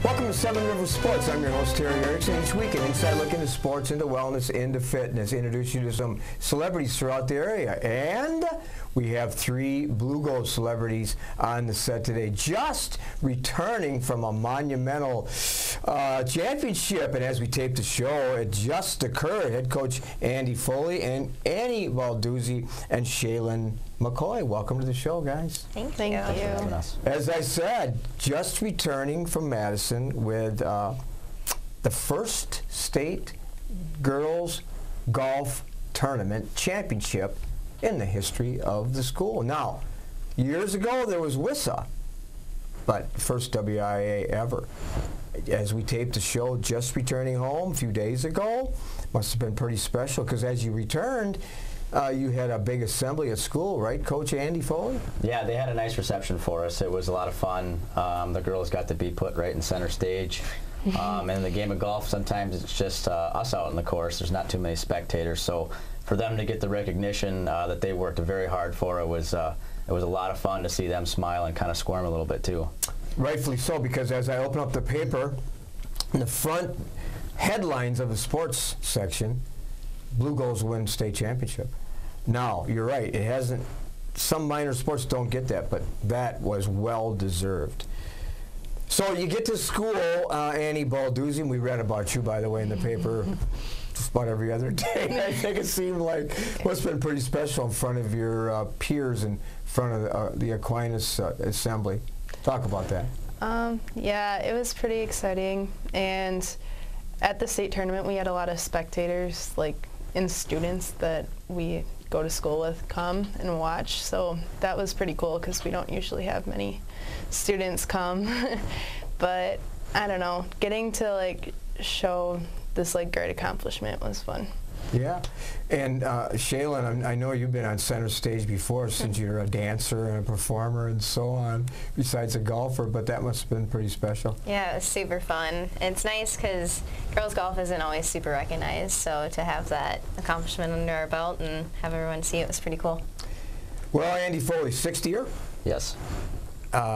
Welcome to Seven Rivers Sports. I'm your host, Terry Erickson. Each week, an inside look into sports, into wellness, into fitness. Introduce you to some celebrities throughout the area. And we have three Blue Gold celebrities on the set today, just returning from a monumental championship. And as we tape the show, it just occurred. Head coach Andy Foley and Annie Balduzzi and Shealyn McCoy. Welcome to the show, guys. Thank you. As I said, just returning from Madison with the first state girls golf tournament championship in the history of the school. Now, years ago there was WISA, but first WIAA ever. As we taped the show, just returning home a few days ago, must have been pretty special because as you returned, you had a big assembly at school, right, Coach Andy Foley? Yeah, they had a nice reception for us. It was a lot of fun. The girls got to be put right in center stage. And in the game of golf, sometimes it's just us out on the course. There's not too many spectators. So for them to get the recognition that they worked very hard for, it was a lot of fun to see them smile and kind of squirm a little bit too. Rightfully so, because as I open up the paper, in the front headlines of the sports section, Blue Goals win state championship. Now, you're right, it hasn't, some minor sports don't get that, but that was well deserved. So you get to school, Annie Balduzzi, and we read about you, by the way, in the paper just about every other day. I think it seemed like must have been pretty special in front of your peers in front of the Aquinas assembly. Talk about that. Yeah, it was pretty exciting, and at the state tournament we had a lot of spectators, and students that we go to school with come and watch, so that was pretty cool because we don't usually have many students come. But I don't know, getting to show this great accomplishment was fun. Yeah, and Shealyn, I know you've been on center stage before since you're a dancer and a performer and so on, besides a golfer, but that must have been pretty special. Yeah, it was super fun. It's nice because girls golf isn't always super recognized, so to have that accomplishment under our belt and have everyone see it was pretty cool. Well, Andy Foley, sixth year? Yes.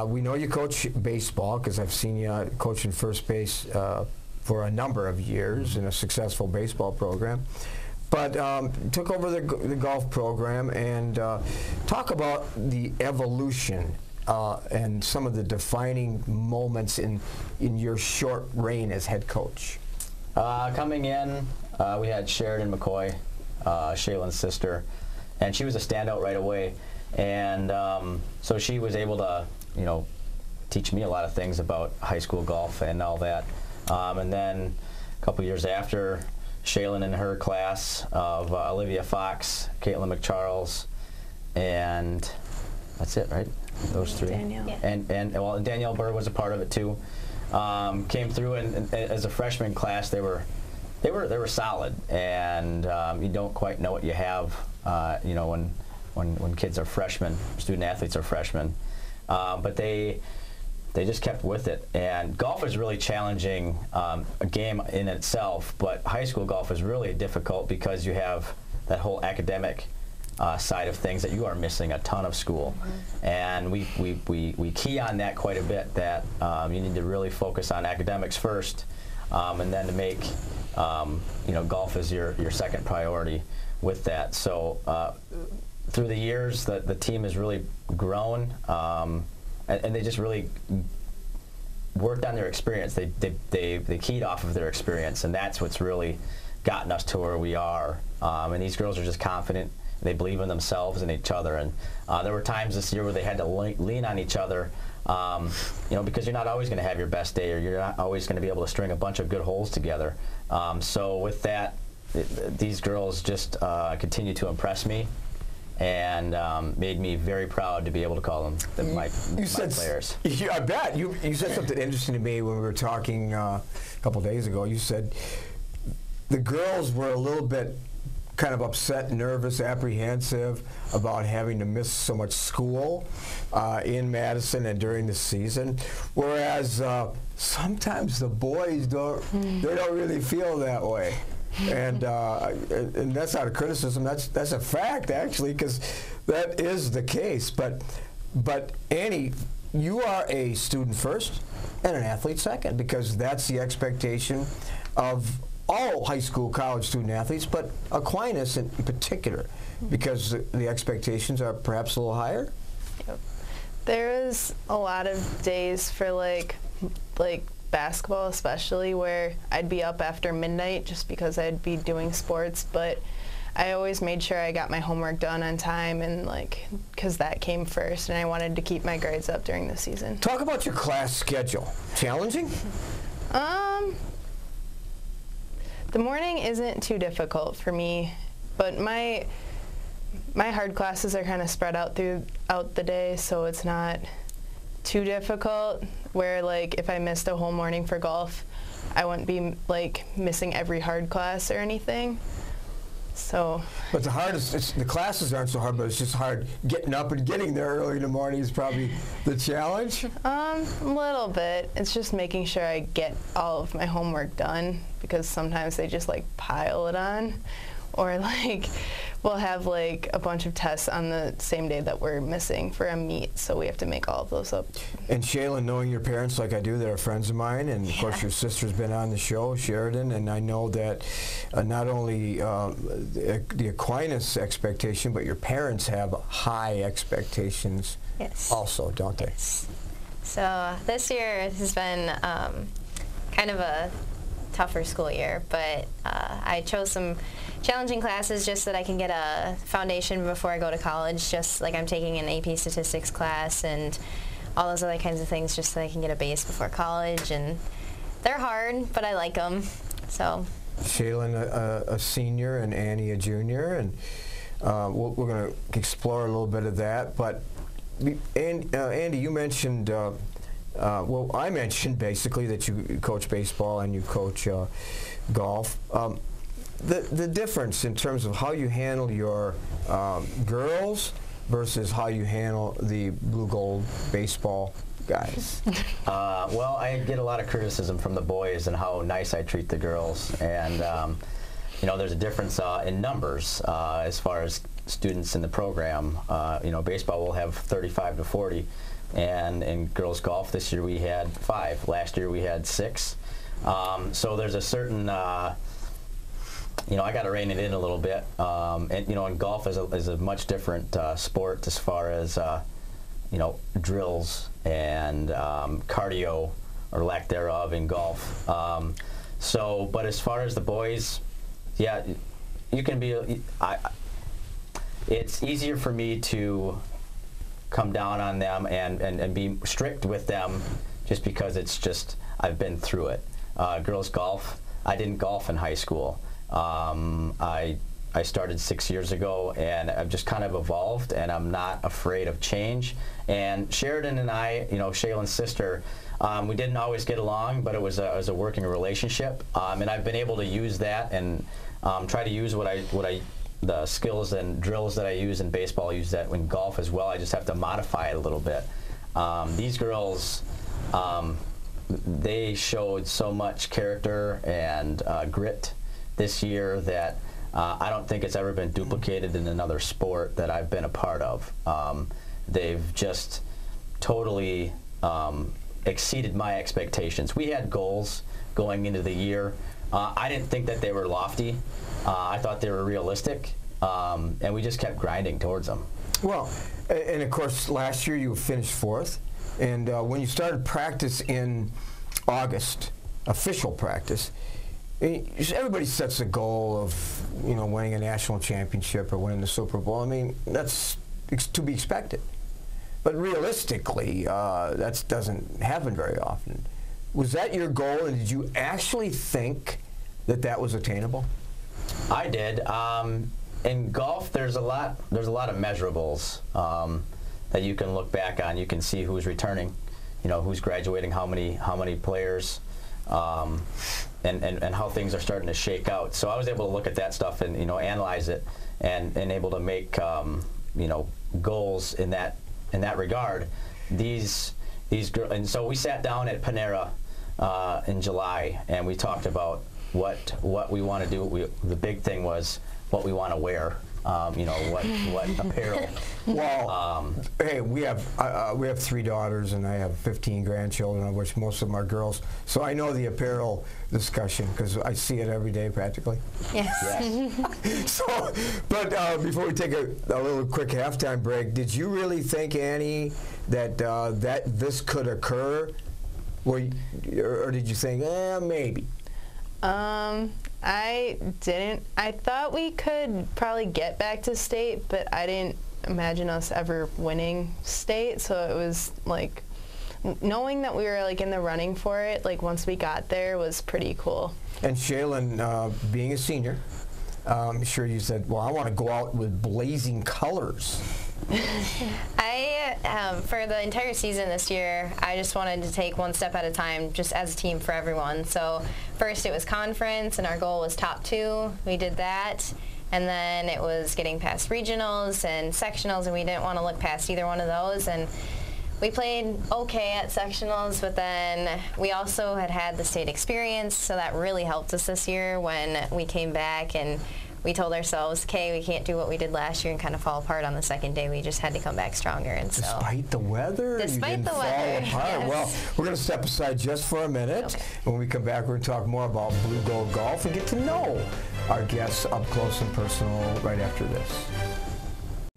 We know you coach baseball because I've seen you coaching first base for a number of years in a successful baseball program. But took over the golf program and talk about the evolution and some of the defining moments in your short reign as head coach. Coming in, we had Shealyn McCoy, Shealyn's sister, and she was a standout right away. And so she was able to, teach me a lot of things about high school golf and all that. And then a couple years after, Shealyn in her class of Olivia Fox, Caitlin McCharles, and that's it, right? Those three. Danielle. Yeah. And Danielle Burr was a part of it too. Came through and as a freshman class, they were solid, and you don't quite know what you have, when kids are freshmen, student athletes are freshmen, but they just kept with it. And golf is really challenging, a game in itself, but high school golf is really difficult because you have that whole academic side of things that you are missing a ton of school. And we key on that quite a bit, that you need to really focus on academics first, and then to make golf is your second priority with that. So through the years, the team has really grown, and they just really worked on their experience. They keyed off of their experience, and that's what's really gotten us to where we are. And these girls are just confident. They believe in themselves and each other. And there were times this year where they had to lean on each other, because you're not always going to have your best day, or you're not always going to be able to string a bunch of good holes together. So with that, these girls just continue to impress me, and made me very proud to be able to call them my players. I bet. You said something interesting to me when we were talking a couple days ago. You said the girls were a little bit kind of upset, nervous, apprehensive about having to miss so much school in Madison and during the season, whereas sometimes the boys don't really feel that way. And that's not a criticism. That's a fact, actually, because that is the case. But But Annie, you are a student first and an athlete second, because that's the expectation of all high school, college student athletes, but Aquinas in particular, because the expectations are perhaps a little higher? Yep. There was a lot of days for like basketball especially where I'd be up after midnight just because I'd be doing sports, but I always made sure I got my homework done on time, and because that came first, and I wanted to keep my grades up during the season. Talk about your class schedule. Challenging? The morning isn't too difficult for me, but my hard classes are kind of spread out throughout the day, so it's not too difficult, where if I missed a whole morning for golf, I wouldn't be missing every hard class or anything. So. But the classes aren't so hard, but it's just hard getting up and getting there early in the morning is probably the challenge? A little bit. It's just making sure I get all of my homework done, because sometimes they just pile it on. Or we'll have a bunch of tests on the same day that we're missing for a meet, so we have to make all of those up. And Shealyn, knowing your parents like I do, they're friends of mine, and of course your sister's been on the show, Sheridan, and I know that not only the Aquinas expectation, but your parents have high expectations also, don't they? Yes. So this year has been kind of a tougher school year, but I chose some challenging classes just so that I can get a foundation before I go to college, just I'm taking an AP statistics class and all those other kinds of things just so I can get a base before college, and they're hard, but I like them. So Shealyn, a senior, and Annie, a junior, and we're going to explore a little bit of that, but Andy, you mentioned well, I mentioned basically that you coach baseball and you coach golf. The difference in terms of how you handle your girls versus how you handle the blue-gold baseball guys. Well, I get a lot of criticism from the boys and how nice I treat the girls, and there's a difference in numbers as far as students in the program. Baseball will have 35 to 40. And in girls golf this year we had 5. Last year we had 6. So there's a certain, I got to rein it in a little bit. And golf is a much different sport as far as drills and cardio or lack thereof in golf. But as far as the boys, yeah, you can be. It's easier for me to come down on them and be strict with them just because I've been through it. Girls golf, I didn't golf in high school. I started 6 years ago, and I've just kind of evolved, and I'm not afraid of change. And Sheridan and I, Shealyn's sister, we didn't always get along, but it was a working relationship, and I've been able to use that and try to use the skills and drills that I use in baseball, I use that in golf as well. I just have to modify it a little bit. These girls, they showed so much character and grit this year that I don't think it's ever been duplicated in another sport that I've been a part of. They've just totally exceeded my expectations. We had goals going into the year. I didn't think that they were lofty. I thought they were realistic, and we just kept grinding towards them. Well, and of course, last year you finished 4th, and when you started practice in August, official practice, everybody sets a goal of winning a national championship or winning the Super Bowl. I mean, that's to be expected, but realistically, that doesn't happen very often. Was that your goal, and did you actually think that was attainable? I did. In golf, there's a lot of measurables that you can look back on. You can see who's returning, who's graduating, how many players, and how things are starting to shake out. So I was able to look at that stuff and analyze it and able to make goals in that regard. These girls, and so we sat down at Panera in July, and we talked about what we want to do. The big thing was what we want to wear you know, what apparel. Well, hey, we have 3 daughters, and I have 15 grandchildren, of which most of them are girls. So I know the apparel discussion because I see it every day practically. Yes. Yes. So, but before we take a little quick halftime break, did you really think, Annie, that that this could occur, or did you think, maybe? I didn't. I thought we could probably get back to state, but I didn't imagine us ever winning state. So it was like knowing that we were like in the running for it. Like once we got there, was pretty cool. And Shealyn, being a senior, I'm sure you said, "Well, I want to go out with blazing colors." For the entire season this year, I just wanted to take one step at a time, just as a team for everyone. So first it was conference, and our goal was top 2. We did that. And then it was getting past regionals and sectionals, and we didn't want to look past either one of those. And we played okay at sectionals, but then we also had the state experience, so that really helped us this year when we came back and we told ourselves, okay, we can't do what we did last year and kind of fall apart on the second day. We just had to come back stronger. And so, despite the weather? Despite the weather, fall apart. yes. Well, we're going to step aside just for a minute. Okay. When we come back, we're going to talk more about blue gold golf and get to know our guests up close and personal right after this.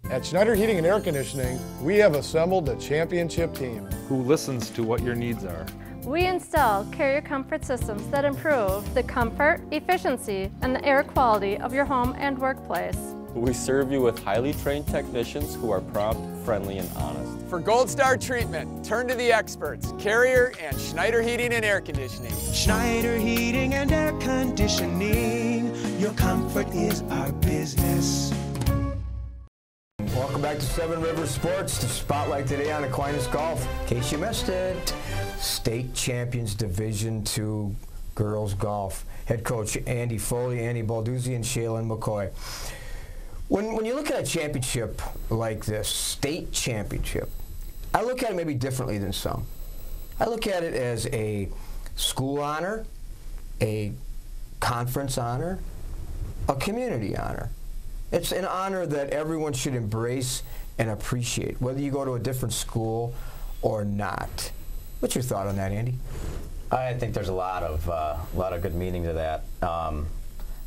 At Schneider Heating and Air Conditioning, we have assembled a championship team who listens to what your needs are. We install carrier comfort systems that improve the comfort, efficiency, and the air quality of your home and workplace. We serve you with highly trained technicians who are prompt, friendly, and honest. For Gold Star treatment, turn to the experts, Carrier and Schneider Heating and Air Conditioning. Schneider Heating and Air Conditioning, your comfort is our business. Welcome back to Seven Rivers Sports. The spotlight today on Aquinas Golf. In case you missed it, state champions Division II girls golf. Head coach Andy Foley, Andy Balduzzi, and Shealyn McCoy. When you look at a championship like this, state championship, I look at it maybe differently than some. I look at it as a school honor, a conference honor, a community honor. It's an honor that everyone should embrace and appreciate, whether you go to a different school or not. What's your thought on that, Andy? I think there's a lot of good meaning to that.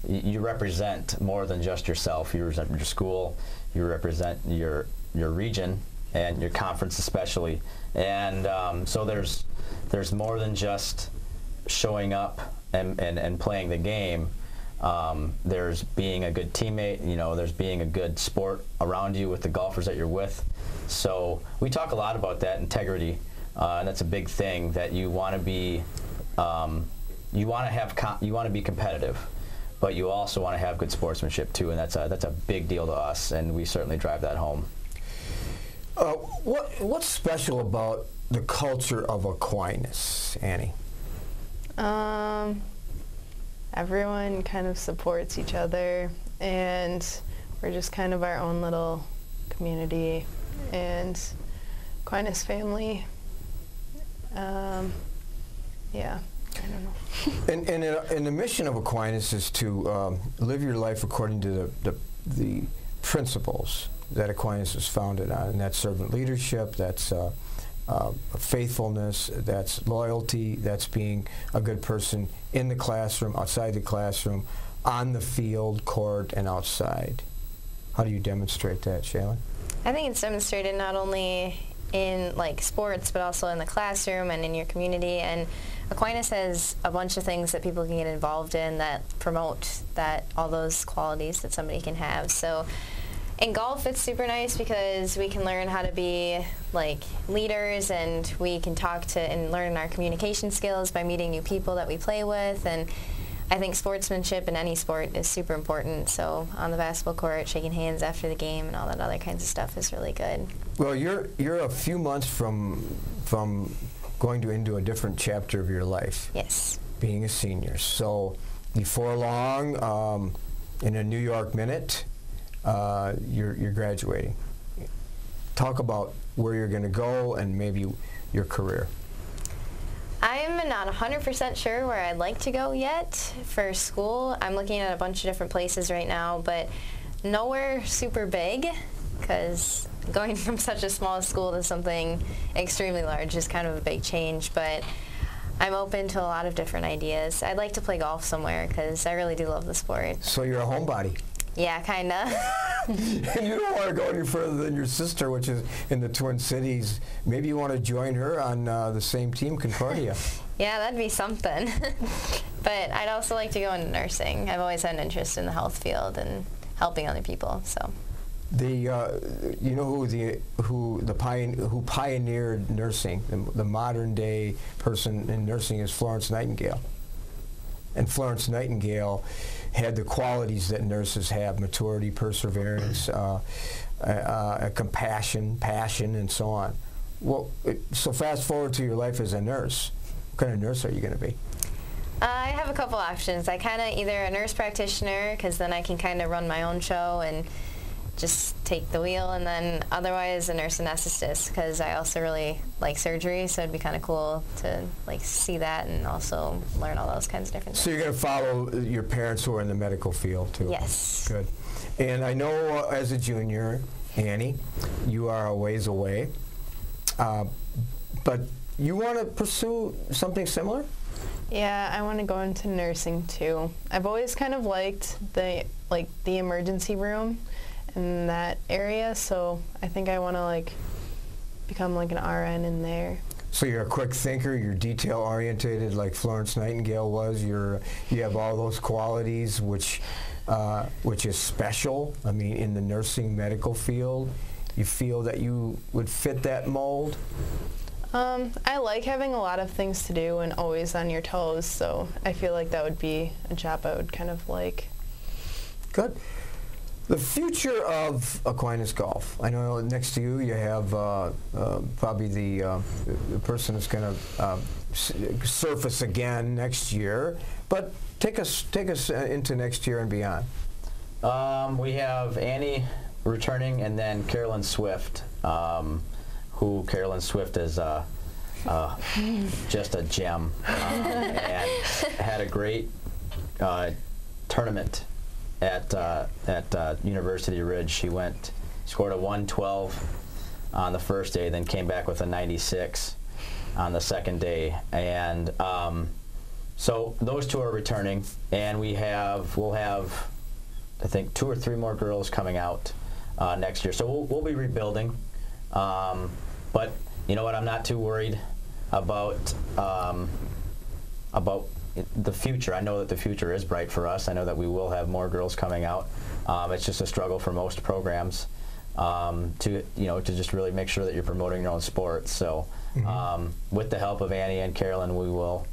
You represent more than just yourself. You represent your school. You represent your region and your conference, especially. And so there's more than just showing up and playing the game. There's being a good teammate. You know, there's being a good sport around you with the golfers that you're with. So we talk a lot about that integrity. And that's a big thing, that you want to be, you want to be competitive, but you also want to have good sportsmanship too, and that's a big deal to us, and we certainly drive that home. What's special about the culture of Aquinas, Annie? Everyone kind of supports each other, and we're just kind of our own little community and Aquinas family. Yeah, I don't know. And the mission of Aquinas is to live your life according to the principles that Aquinas was founded on, and that's servant leadership, that's faithfulness, that's loyalty, that's being a good person in the classroom, outside the classroom, on the field, court, and outside. How do you demonstrate that, Shealyn? I think it's demonstrated not only in like sports, but also in the classroom and in your community. And Aquinas has a bunch of things that people can get involved in that promote all those qualities that somebody can have. So in golf, it's super nice because we can learn how to be like leaders, and we can talk to and learn our communication skills by meeting new people that we play with. And I think sportsmanship in any sport is super important. So on the basketball court, shaking hands after the game and all that other kinds of stuff is really good. Well, you're a few months from going into a different chapter of your life. Yes. Being a senior. So before long, in a New York minute, you're graduating. Talk about where you're going to go and maybe your career. I'm not 100% sure where I'd like to go yet for school. I'm looking at a bunch of different places right now, but Nowhere super big, because going from such a small school to something extremely large is kind of a big change, but I'm open to a lot of different ideas. I'd like to play golf somewhere because I really do love the sport. So you're a homebody. Yeah, kind of. And you don't want to go any further than your sister, which is in the Twin Cities. Maybe you want to join her on the same team, Concordia. Yeah, that'd be something. But I'd also like to go into nursing. I've always had an interest in the health field and helping other people. So. You know who pioneered nursing, the modern day person in nursing, is Florence Nightingale. And Florence Nightingale had the qualities that nurses have: maturity, perseverance, compassion, passion, and so on. Well, so fast forward to your life as a nurse. What kind of nurse are you going to be? I have a couple options. I kind of either a nurse practitioner, because then I can kind of run my own show and just take the wheel, and then otherwise a nurse anesthetist, because I also really like surgery, so it'd be kind of cool to like see that and also learn all those kinds of different things. So you're going to follow your parents who are in the medical field too? Yes. Good. And I know as a junior, Annie, you are a ways away, but you want to pursue something similar? Yeah, I want to go into nursing too. I've always kind of liked the emergency room in that area, so I think I want to become an RN in there. So you're a quick thinker, you're detail oriented like Florence Nightingale was. You have all those qualities which is special. I mean, in the nursing medical field, you feel that you would fit that mold? I like having a lot of things to do and always on your toes, so I feel like that would be a job I would kind of like. Good. The future of Aquinas Golf. I know next to you you have probably the person that's going to surface again next year, but take us into next year and beyond. We have Annie returning, and then Carolyn Swift, who Carolyn Swift is just a gem, and had a great tournament at University Ridge. She scored a 112 on the first day, then came back with a 96 on the second day, and so those two are returning, and we'll have I think 2 or 3 more girls coming out next year. So we'll be rebuilding, but you know what? I'm not too worried about the future. I know that the future is bright for us. I know that we will have more girls coming out. It's just a struggle for most programs to just really make sure that you're promoting your own sports. So with the help of Annie and Carolyn, we will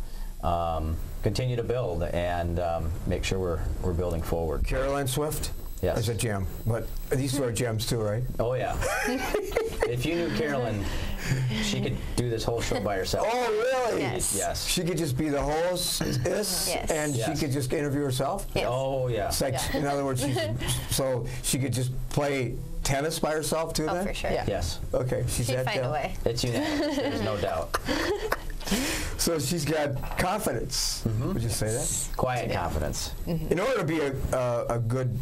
continue to build and make sure we're building forward. Caroline Swift? Yes. As a gem. But these two are gems too, right? Oh, yeah. If you knew Carolyn, she could do this whole show by herself. Oh, really? Yes. Yes. She could just be the host, and she could just interview herself? Yes. Oh, yeah. It's like, in other words, so she could just play tennis by herself too then? Oh, for sure. Yeah. Yes. Okay. She'd find a way. It's unanimous. There's no doubt. So she's got confidence. Would you say that? Quiet confidence. In order to be a good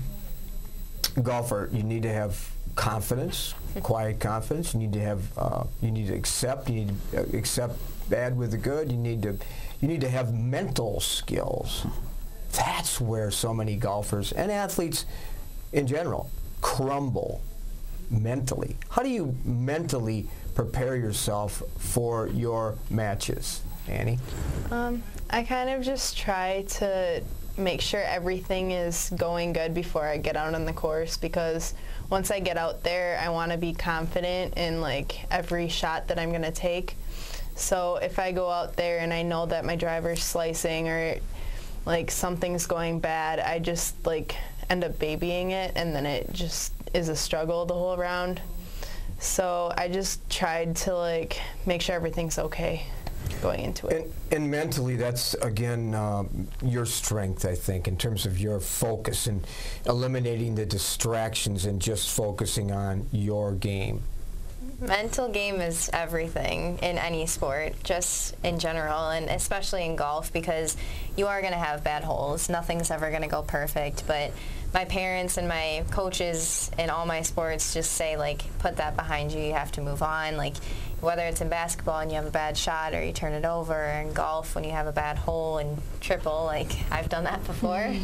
golfer, you need to have confidence, quiet confidence. You need to accept. You need to accept bad with the good. You need to have mental skills. That's where so many golfers and athletes in general crumble mentally. How do you mentally prepare yourself for your matches, Annie? I kind of just try to make sure everything is going good before I get out on the course, because once I get out there, I want to be confident in every shot that I'm going to take. So if I go out there and I know that my driver's slicing or something's going bad, I just end up babying it, and then it just is a struggle the whole round. So I just tried to make sure everything's okay going into it. And mentally, that's again your strength, I think, in terms of your focus and eliminating the distractions and just focusing on your game. Mental game is everything in any sport, just in general, and especially in golf, because you are going to have bad holes. Nothing's ever going to go perfect, but my parents and my coaches in all my sports just say, like, put that behind you. You have to move on. Like, whether it's in basketball and you have a bad shot or you turn it over, or in golf when you have a bad hole and triple, like I've done that before.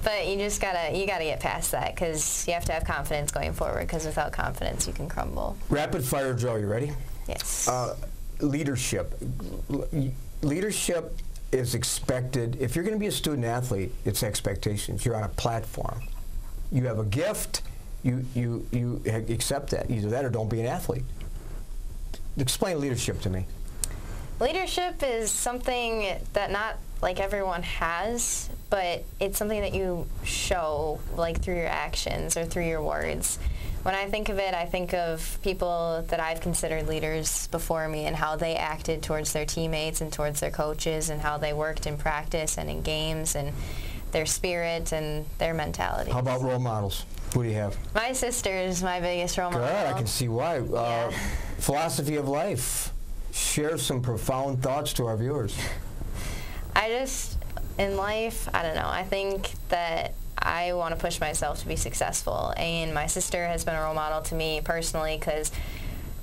But you just gotta get past that, because you have to have confidence going forward, because without confidence you can crumble. Rapid fire drill, you ready? Yes. Leadership. Leadership is expected. If you're going to be a student athlete, it's expectations. You're on a platform. You have a gift. You accept that. Either that or don't be an athlete. Explain leadership to me. Leadership is something that not like everyone has, but it's something that you show, like, through your actions or through your words. When I think of it, I think of people that I've considered leaders before me and how they acted towards their teammates and towards their coaches, and how they worked in practice and in games, and their spirit and their mentality. How about role models? Who do you have? My sister is my biggest role model. Good, I can see why. Yeah. Philosophy of life. Share some profound thoughts to our viewers. In life, I don't know, I think that I want to push myself to be successful, and my sister has been a role model to me personally,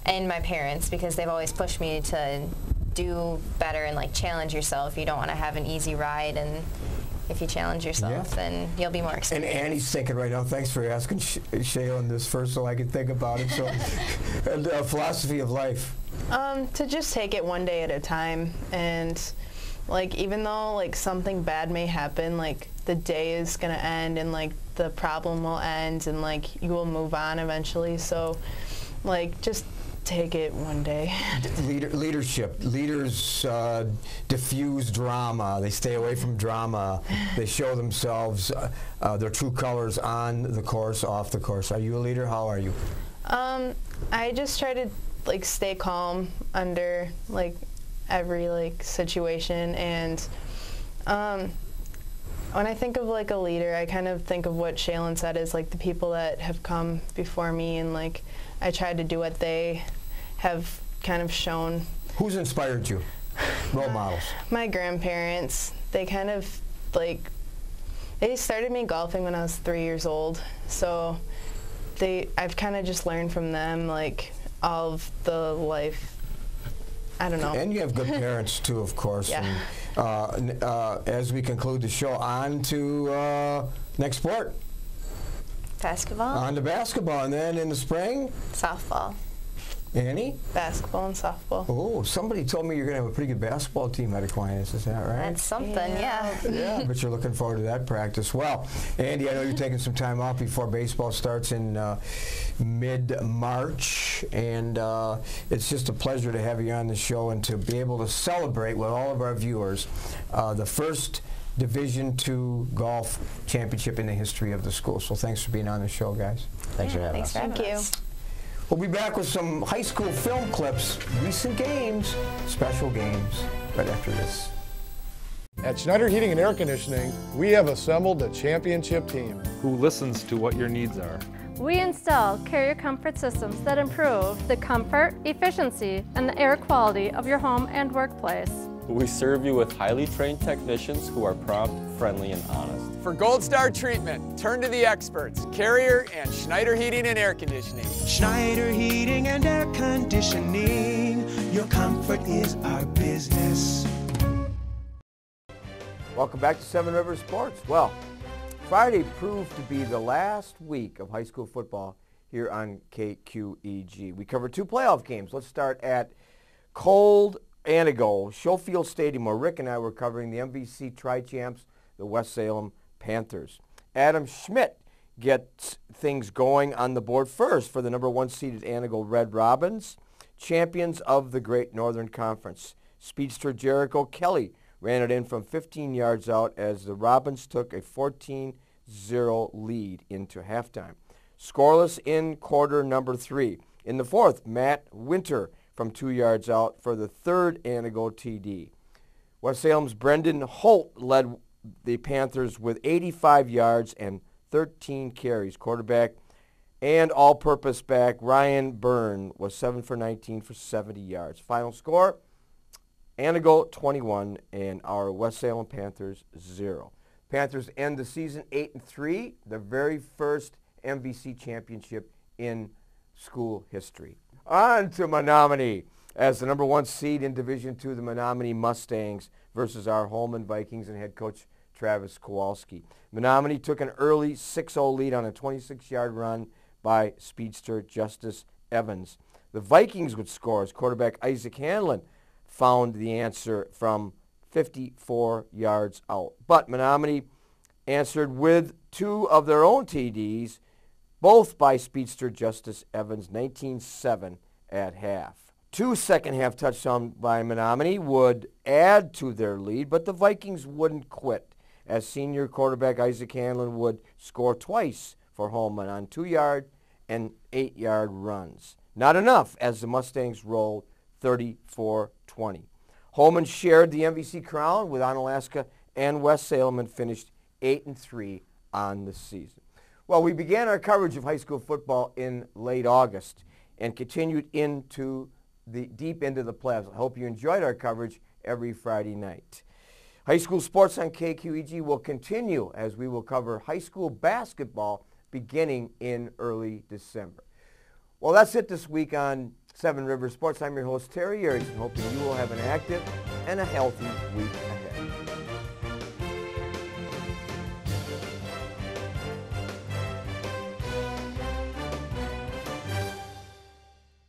and my parents, because they've always pushed me to do better and, like, challenge yourself. You don't want to have an easy ride, and if you challenge yourself, then you'll be more experienced. And Annie's thinking right now, thanks for asking Shealyn this first so I could think about it. So, and, philosophy of life. To just take it one day at a time, and, like, even though, like, something bad may happen, like, the day is going to end, and, like, the problem will end, and, like, you will move on eventually. So, like, just take it one day. Leadership. Leaders diffuse drama. They stay away from drama. They show themselves their true colors on the course, off the course. Are you a leader? How are you? I just try to, like, stay calm under, like, every, like, situation, and when I think of, like, a leader, I kind of think of what Shealyn said, is, like, the people that have come before me, and, like, I tried to do what they have kind of shown. Who's inspired you? Role models? My grandparents. They kind of, like, they started me golfing when I was 3 years old, so I've kind of just learned from them, like, all of the life. I don't know. And you have good parents too, of course. Yeah. And, as we conclude the show, on to next sport. Basketball. On to basketball, and then in the spring? Softball. Annie? Basketball and softball. Oh, somebody told me you're going to have a pretty good basketball team at Aquinas. Is that right? That's something, yeah. Yeah, but you're looking forward to that practice. Well, Andy, I know you're taking some time off before baseball starts in mid-March, and it's just a pleasure to have you on the show and to be able to celebrate with all of our viewers the first Division II golf championship in the history of the school. So thanks for being on the show, guys. Thanks for having us. Thank you. We'll be back with some high school film clips, recent games, special games, right after this. At Schneider Heating and Air Conditioning, we have assembled a championship team who listens to what your needs are. We install carrier comfort systems that improve the comfort, efficiency, and the air quality of your home and workplace. We serve you with highly trained technicians who are prompt, friendly, and honest. For Gold Star treatment, turn to the experts, Carrier and Schneider Heating and Air Conditioning. Schneider Heating and Air Conditioning. Your comfort is our business. Welcome back to Seven Rivers Sports. Well, Friday proved to be the last week of high school football here on KQEG. We covered two playoff games. Let's start at cold Antigo, Schofield Stadium, where Rick and I were covering the MVC Tri-Champs, the West Salem Panthers. Adam Schmidt gets things going on the board first for the number 1 seeded Antigo Red Robins, champions of the Great Northern Conference. Speedster Jericho Kelly ran it in from 15 yards out as the Robins took a 14-0 lead into halftime. Scoreless in quarter number 3. In the fourth, Matt Winter from 2 yards out for the third Antigo TD. West Salem's Brendan Holt led the Panthers with 85 yards and 13 carries. Quarterback and all-purpose back Ryan Byrne was 7 for 19 for 70 yards. Final score, Antigo 21 and our West Salem Panthers 0. Panthers end the season 8-3, the very first MVC championship in school history. On to Menominee. As the number 1 seed in Division II, the Menominee Mustangs versus our Holman Vikings and head coach Travis Kowalski. Menominee took an early 6-0 lead on a 26-yard run by speedster Justice Evans. The Vikings would score as quarterback Isaac Hanlon found the answer from 54 yards out. But Menominee answered with 2 of their own TDs, both by speedster Justice Evans, 19-7 at half. 2 second-half touchdowns by Menominee would add to their lead, but the Vikings wouldn't quit, as senior quarterback Isaac Hanlon would score twice for Holman on 2-yard and 8-yard runs. Not enough, as the Mustangs rolled 34-20. Holman shared the MVC crown with Onalaska and West Salem and finished 8-3 on the season. Well, we began our coverage of high school football in late August and continued into deep into the playoffs. I hope you enjoyed our coverage every Friday night. High school sports on KQEG will continue as we will cover high school basketball beginning in early December. Well, that's it this week on 7 Rivers Sports. I'm your host, Terry Erickson, hoping you will have an active and a healthy week ahead.